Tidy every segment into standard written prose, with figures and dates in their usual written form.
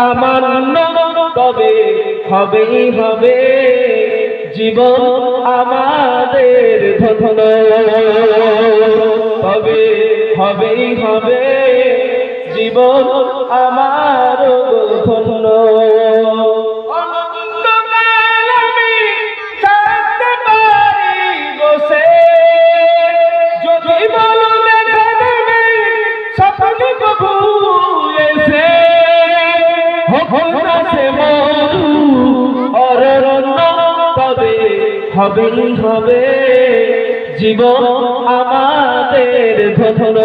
সামান্য, তবে হবেই হবে জীবন আমাদের ধন্য, তবে হবেই হবে জীবন আমার ধন্য। অনন্তকাল আমি থাকতে পারি বসে, যদি বলো দেখা দেবে স্বপ্ন ভুলেছে, হোক না সে মরু অরণ্য, তবে হবেই হবে জীবন আমাদের ধন্য,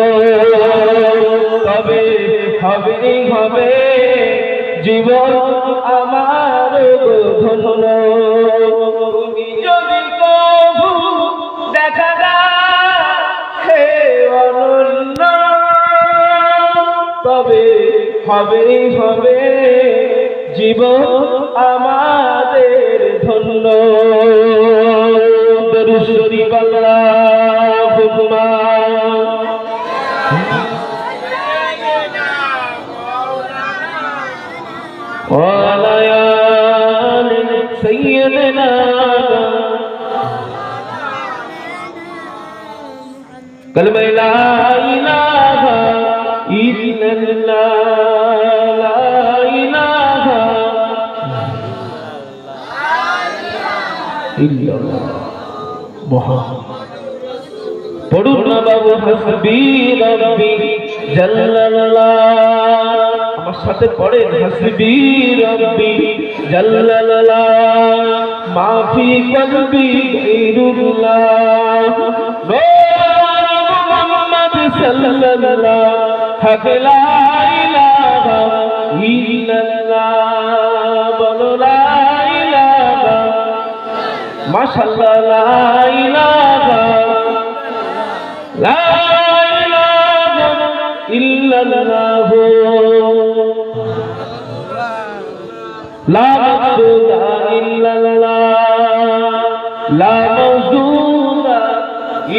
তবে হবেই হবে জীবন আমার ধন্য। তুমি যদি কবু দেখা দাও হে অনন্য, তবে হবেই হবে জীবন আমাদের ধন্য। দরুদ শরীফ আল্লাহুম্মা ওয়ালা আলি সাইয়্যিদিনা কালিমা লা ইলাহা ইল্লাল্লাহ, লা ইলাহা ইল্লাল্লাহ মুহাম্মাদুর রাসূলুল্লাহ। পড়ুন না বাবু হাসবি রাব্বি জাল্লাল্লাহ, আমার সাথে পড়েন হাসবি রাব্বি জাল্লাল্লাহ, মাফি কলবি গায়রুল্লাহ, মুহাম্মদ সাল্লাল্লাহ, হক লা ইলাহা ইল্লাল্লাহ, বলো লা ইলাহা মাশাআল্লাহ, লা ইলাহা লা ইলাহা ইল্লাল্লাহ, লা মাবুদা ইল্লাল্লাহ, লা মাওজুদা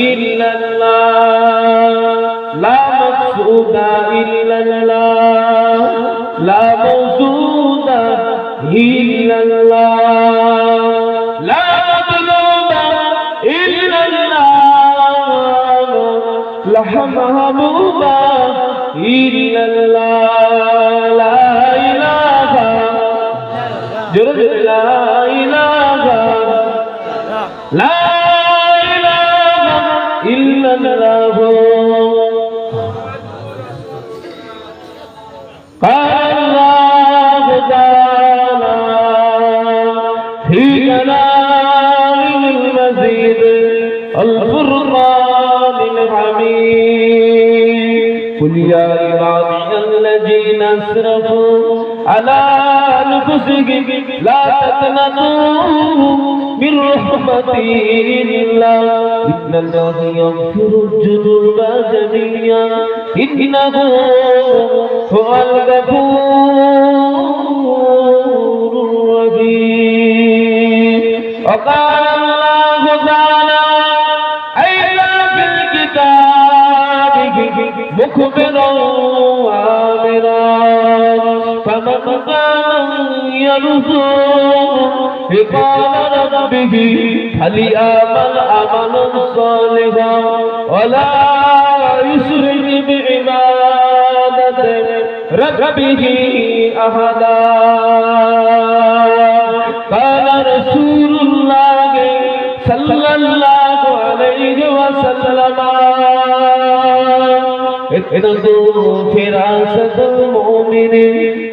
ইল্লাল্লাহ, লা মাকসুদা ইল্লাল্লাহ, লা মাওজুদা ইল্লাল্লাহ, লা মাতলুবা ইল্লাল্লাহ, লা মাহবুবা ইল্লাল্লাহ, লা ইলাহা জোরে লা ইলাহা, লা ইলাহা ইল্লাল্লাহ। قال الله تعالى في كلام المزيد الفرقان الحميد، قل يا عبادي الذين اسرفوا على أنفسهم لا تقنطوا من رحمة الله إن الله يغفر الذنوب جميعا إنه هو الغفور الرحيم. وقال الله تعالى أيضا في الكتاب مخبرا وآمرا فمن كان يرجو لقاء ربه فليعمل عملا صالحا ولا يشرك بعبادة ربه أحدا. قال رسول الله صلى الله عليه وسلم اتقوا فراسة المؤمن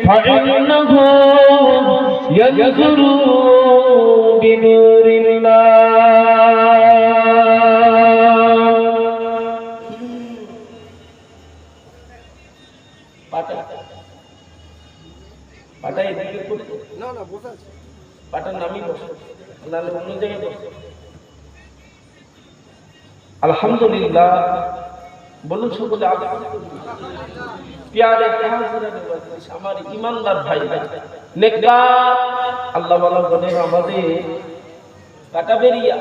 فإنه يجزر بنور الله. পাটা এদিকে না না বসে আছে, পাটার নামই বসে নালে অন্য জায়গায় বসে। আলহামদুলিল্লাহ বলুন সকলে প্যারে আমার ইমানদার ভাই নেককার আল্লাহ ওয়ালা গণের আমাদের কাটাবেরিয়া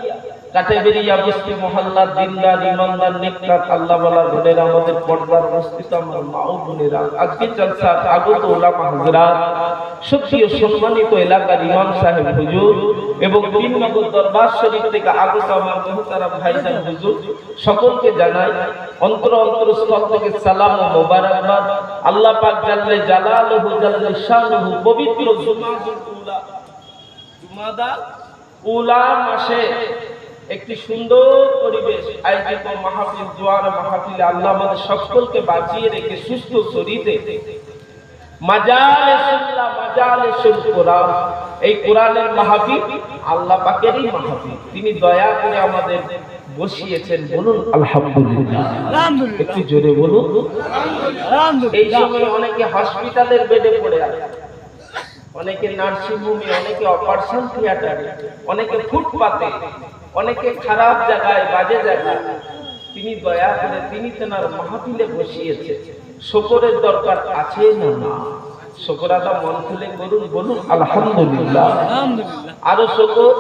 কাটেবেরিয়া বস্তি মহল্লার দিনদার ইমানদার নেককার আল্লাহ ওয়ালা বোনেরা, আমাদের পর্দার অবস্থিত আমার মা ও বোনেরা, আজকে জলসার আগত ওলামা হযরত, সক্রিয় সম্মানিত এলাকার ইমাম সাহেব হুজুর এবং 3 নম্বর দরবার শরীফ থেকে আগত আমার মুহতারাম ভাইজান হুজুর, সকলকে জানাই অন্তরস্থল থেকে সালাম ও মোবারকবাদ। আল্লাহ পাক জাল্লে জালালুহু জাল্লে শানুহু পবিত্র জুমাদার উলা মাসে একটি সুন্দর পরিবেশ আয়োজিত মাহফিল, জোয়ার মাহফিলে আল্লাহ আমাদের সকলকে বাঁচিয়ে রেখে সুস্থ শরীরে মাজালিসুল্লাহ মাজালিসুল কোরআন, এই কোরআনের মাহফিল আল্লাহ পাকেরই মাহফিল, তিনি দয়া করে আমাদের বসিয়েছেন। বলুন আলহামদুলিল্লাহ, একটু জোরে বলুন আলহামদুলিল্লাহ। এই সময় অনেকে হসপিটালের বেডে পড়ে আছে, অনেকে নার্সিং হোমে, অনেকে অপারেশন থিয়েটারে, অনেকে ফুটপাতে, অনেকে খারাপ জায়গায়, বাজে জায়গায়, তিনি দয়া করে তিনি তেনার মাহফিলে বসিয়েছে। শুকরের দরকার আছে না? না। শুকর আদা মন খুলে করুন, বলুন আলহামদুলিল্লাহ। আরো শুকর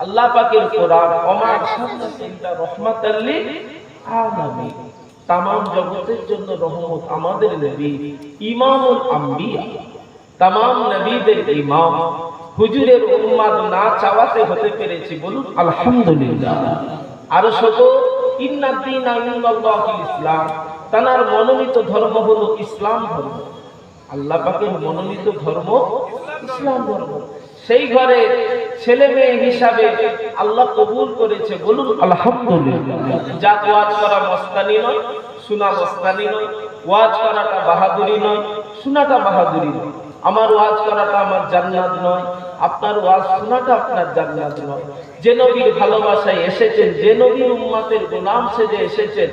আল্লাহ পাকের কোরআন ওমা আরসালনাকা রাহমাতাল লিল আলামিন, तमाम জগতের জন্য রহমত, আমাদের নবী ইমামুল আম্বিয়া, तमाम নবীদের ইমাম, হুজুরের উম্মত না চাওয়াতে হতে পেরেছি, বলুন আলহামদুলিল্লাহ। আরো শুকর ইন্নাদ দীনা ইনদাল্লাহিল ইসলাম, তার মনোনীত ধর্ম হলো ইসলাম ধর্ম, আল্লাহ পাকের মনোনীত ধর্ম ইসলাম ধর্ম। সেই ঘরে ছেলে মেয়ে হিসাবে আল্লাহ কবুল করেছে, বলুন আলহামদুলিল্লাহ। জাত ওয়াজ করা মস্তানি নয়, শোনা মস্তানি নয়, ওয়াজ করাটা বাহাদুরি নয়, শোনাটা বাহাদুরি নয়। আমার ওয়াজ করাটা আমার জান্নাত নয়, আপনার ওয়াজ শোনাটা আপনার জান্নাত নয়। যে নবীর ভালোবাসায় এসেছেন, যে নবীর উম্মতের গোলাম সেজে এসেছেন,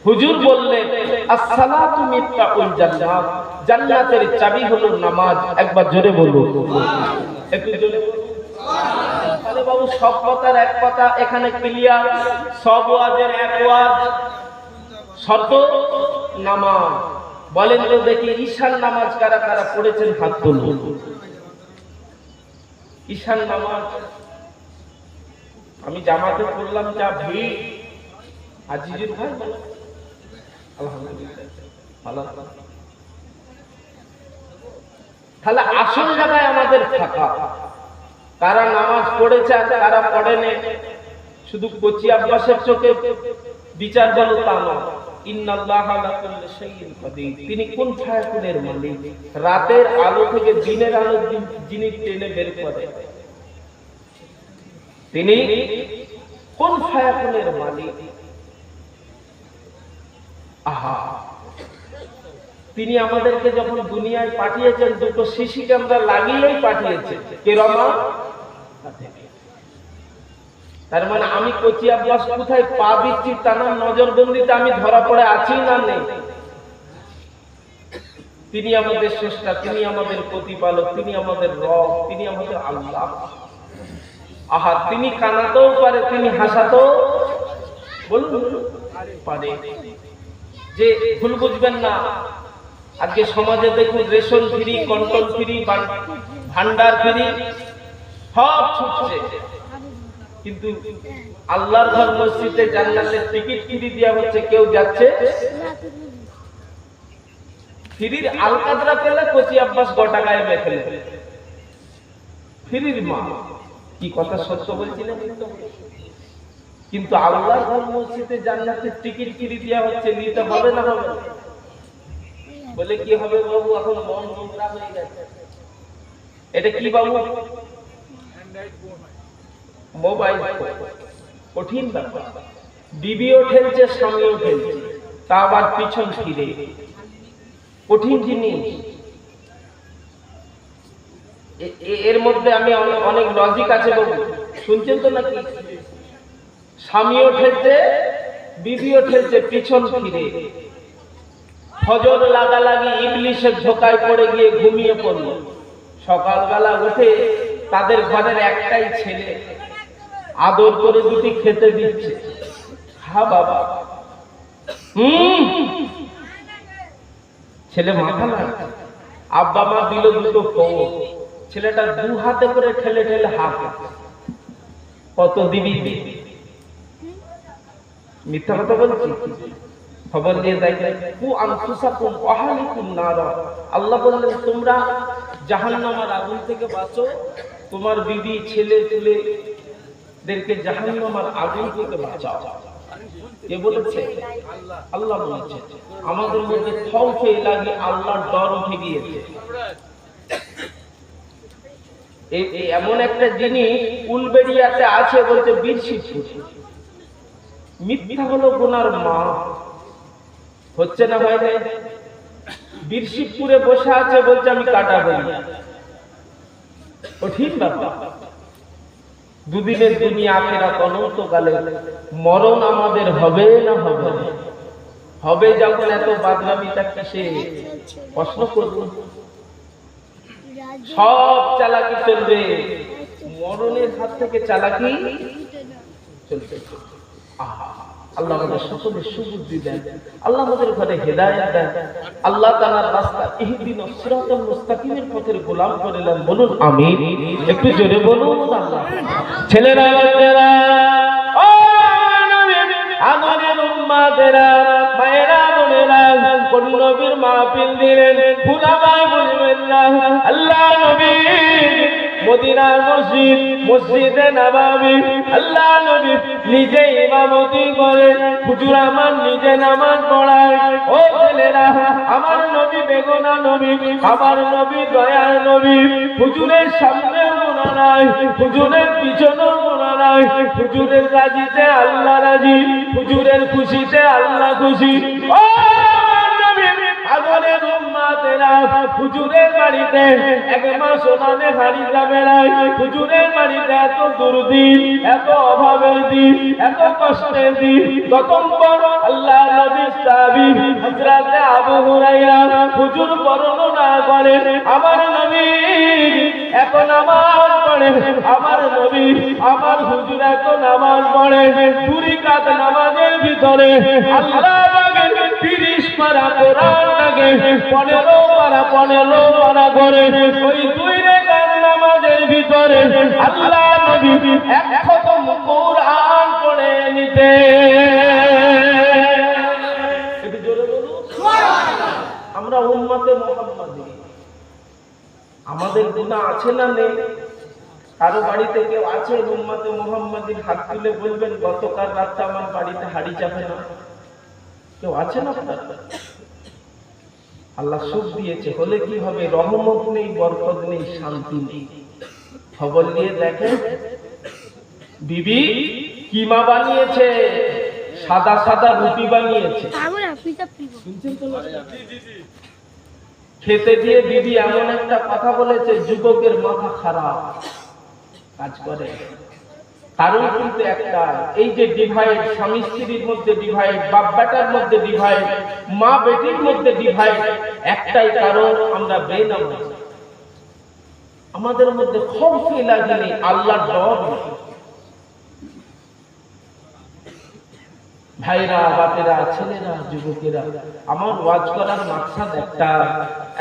হুজুর বললেন আসসালাতু মিফতাহুল জান্নাত, জান্নাতের চাবি হলো নামাজ। একবার জোরে বলুন, একটু জোরে বলুন। আরে বাবু, সব কথার এক কথা এখানে ক্লিয়ার, সব ওয়াজের এক ওয়াজ, শর্ত নামাজ। বলেন তো দেখি, ঈশান নামাজ কারা কারা পড়েছেন? হাত তুলুন। ঈশান নামাজ আমি জামাতে পড়লাম, যা ভিড়। আজিজুর ভাই আলহামদুলিল্লাহ ভালো। তাহলে আসল জায়গায় আমাদের থাকা, কারা নামাজ পড়েছে আর কারা পড়েনি, শুধু কচি আব্বাসের চোখে বিচার বলো তা নয়। ইন্নাল্লাহা আলা কুল্লি শাইইন কাদির, তিনি কোন ফায়াকুনের মালিক, রাতের আলো থেকে দিনের আলো যিনি টেনে বের করে, তিনি কোন ফায়াকুনের মালিক। আহা, তিনি আমাদেরকে যখন দুনিয়ায় পাঠিয়েছেন, দুটো সিসি ক্যামেরা লাগিয়েই পাঠিয়েছেন, কেরামা। তার মানে আমি কচি আব্বাস কোথায় পা দিচ্ছি তার নজরবন্দিতে আমি ধরা পড়ে আছি না নেই? তিনি আমাদের স্রষ্টা, তিনি আমাদের প্রতিপালক, তিনি আমাদের রব, তিনি আমাদের আল্লাহ। আহা, তিনি কানাতেও পারে, তিনি হাসাতেও বলুন পারে। যে ভুল বুঝবেন না, আজকে সমাজে দেখুন রেশন ফ্রি, কন্ট্রোল ফ্রি, ভান্ডার ফ্রি, সব ছুটছে, কিন্তু আল্লাহর ঘর মসজিদে জান্নাতের টিকিট ফ্রি দেওয়া হচ্ছে, কেউ যাচ্ছে। ফ্রির আলকাতরা পেলে কচি আব্বাস গোটা গায়ে মেখে ফ্রির মা। কি কথা সত্য বলছিলেন? কিন্তু আল্লাহর ঘর মসজিদে জান্নাতের টিকিট ফ্রি দেওয়া হচ্ছে, নিতে হবে না? হবে বলে কি হবে বাবু, এখন মন নোংরা হয়ে গেছে। এটা কি বাবু? মোবাইল, কঠিন ব্যাপার। বিবিও ঠেলছে, স্বামীও ঠেলছে, তা আবার পিছন ফিরে, কঠিন জিনিস। এর মধ্যে আমি অনেক লজিক আছে বাবু, শুনছেন তো নাকি? স্বামীও ঠেলছে, বিবিও ঠেলছে, পিছন ফিরে। ফজর লাগালাগি ইবলিশের ধোকায় পড়ে গিয়ে ঘুমিয়ে পড়ল। সকালবেলা উঠে তাদের ঘরের একটাই ছেলে, আদর করে দুটি খেতে দিচ্ছে, খা বাবা। ছেলে মাথা লাগছে, আব্বা মা দিল দুটো ফোন, ছেলেটা দু হাতে করে ঠেলে ঠেলে হাত, কত দিবি? মিথ্যা কথা বলছি? খবর দিয়ে দেখেন, কু আনফুসাকুম ওয়া আহলিকুম নার, আল্লাহ বললেন তোমরা জাহান্নামের আগুন থেকে বাঁচো, তোমার বিবি ছেলে ছেলেদেরকে জাহান্নামের আগুন থেকে বাঁচাও। কে বলেছে? আল্লাহ বলেছে। আমাদের মধ্যে খৌফে লাগে, আল্লাহর ডর উঠে গিয়েছে। এমন একটা জিনিস উলবেড়িয়াতে আছে, বলছে বীরশিবপুর। মিথ্যা হলো গুনার মা, হচ্ছে না হয় না? বীরশিবপুরে বসে আছে, বলছে আমি কাটা বলি। ও ঠিক বাবা, দুদিনের দুনিয়া আখিরাত অনন্তকালে, মরণ আমাদের হবে না হবে না? হবে যখন এত বাদরামিটা কিসে? প্রশ্ন করুন। সব চালাকি চলবে, মরণের হাত থেকে চালাকি চলবে। আল্লাহ আমাদের সকলে সুবুদ্ধি দেন, আল্লাহ আমাদের ঘরে হেদায়েত দেন, আল্লাহ তাআলার রাস্তা ইহদিনাস সিরাতাল মুস্তাকিমের পথের গোলাম করে নেন। বলুন আমিন। একটু জোরে বলুন আল্লাহ। ছেলেরা বাচ্চারা, ও নবী আমাদের উম্মতেরা, মায়েরা বোনেরা, কোন নবীর মাহফিল দিলেন ভুলামায় বলবেন না। আল্লাহ নবী মদিনা মসজিদ, মসজিদে নববী, আল্লাহ নবী নিজে ইমামতি করে, হুজুর আমার নিজে নামাজ পড়ায়। ও ছেলেরা, আমার নবী বেগুনা নবী, আমার নবী দয়ার নবী, হুজুরের সামনে গুনাহ নাই, হুজুরের পিছনে গুনাহ নাই, হুজুরের রাজিতে আল্লাহ রাজি, হুজুরের খুশিতে আল্লাহ খুশি। ও আগলের উম্মতেরা, হুজুরের বাড়িতে এক মাস ওনানে হাড়ি যাবে না। হুজুরের বাড়িতে এত দুর্দিন, এত অভাবের দিন, এত কষ্টের দিন, ততক্ষণ আল্লাহ নবী সাহাবী হযরত আবু হুরায়রা হুজুর বর্ণনা করেন, আমার নবী এখন নামাজ পড়ে, আমার নবী আমার হুজুর এখন নামাজ পড়ে, 2 রাকাত নামাজের ভিতরে আল্লাহ পাকের 30 পারা কোরআন লাগে, 15 পারা করে ওই 2 রাকাত নামাজের ভিতরে আল্লাহ নবী এক খতম কোরআন পড়ে নিতে। একটু জোরে বলুন সুবহানাল্লাহ। আমরা উম্মতে মুহাম্মাদি, আমাদের গুনাহ আছে না নেই? কারো বাড়িতে কেউ আছে উম্মতে মুহাম্মাদির? হাত তুলে বলবেন গতকাল রাতে আমার বাড়িতে হাড়ি যাবে না। কেউ আছে না? আল্লাহ সুখ দিয়েছে, হলে কি হবে? রহমত নেই, বরকত নেই, শান্তি নেই। খবর নিয়ে দেখেন, বিবি কিমা বানিয়েছে, সাদা সাদা রুটি বানিয়েছে, খেতে দিয়ে বিবি এমন একটা কথা বলেছে, যুবকের মাথা খারাপ কাজ করে। কারণ কিন্তু একটা, এই যে ডিভাইড, স্বামী স্ত্রীর মধ্যে ডিভাইড, বাপ বেটার মধ্যে ডিভাইড, মা বেটির মধ্যে ডিভাইড, একটাই কারণ, আমরা বেনামাজি। আমাদের মধ্যে খৌফে লাগেনি, আল্লাহর ডর নেই। ভাইরা, বাপেরা, ছেলেরা, যুবকেরা, আমার ওয়াজ করার মাকসাদ একটা,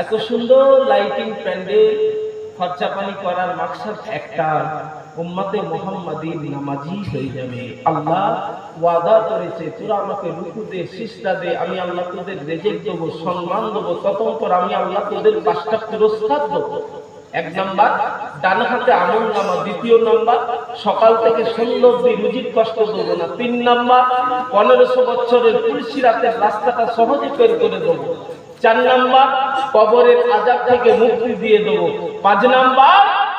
এত সুন্দর লাইটিং প্যান্ডেল খরচা পানি করার মাকসাদ একটা, উম্মতে মুহাম্মাদির নামাজি হয়ে যাবে। আল্লাহ ওয়াদা করেছে, তোরা আমাকে রুকু দে, সিজদা দে, আমি আল্লাহ তোদের রিজিক দেব, সম্মান দেব, ততক্ষণ আমি আল্লাহ তোদের 5টা পুরস্কার দেব। 1 নাম্বার ডান হাতে আমল নামা, 2 নাম্বার সকাল থেকে সন্ধ্যা অবধি রুজির কষ্ট দেব না, 3 নাম্বার 1500 বছরের পুলসিরাতের রাস্তাটা সহজে বের করে দেব, 4 নাম্বার কবরের আযাব থেকে মুক্তি দিয়ে দেব, 5 নাম্বার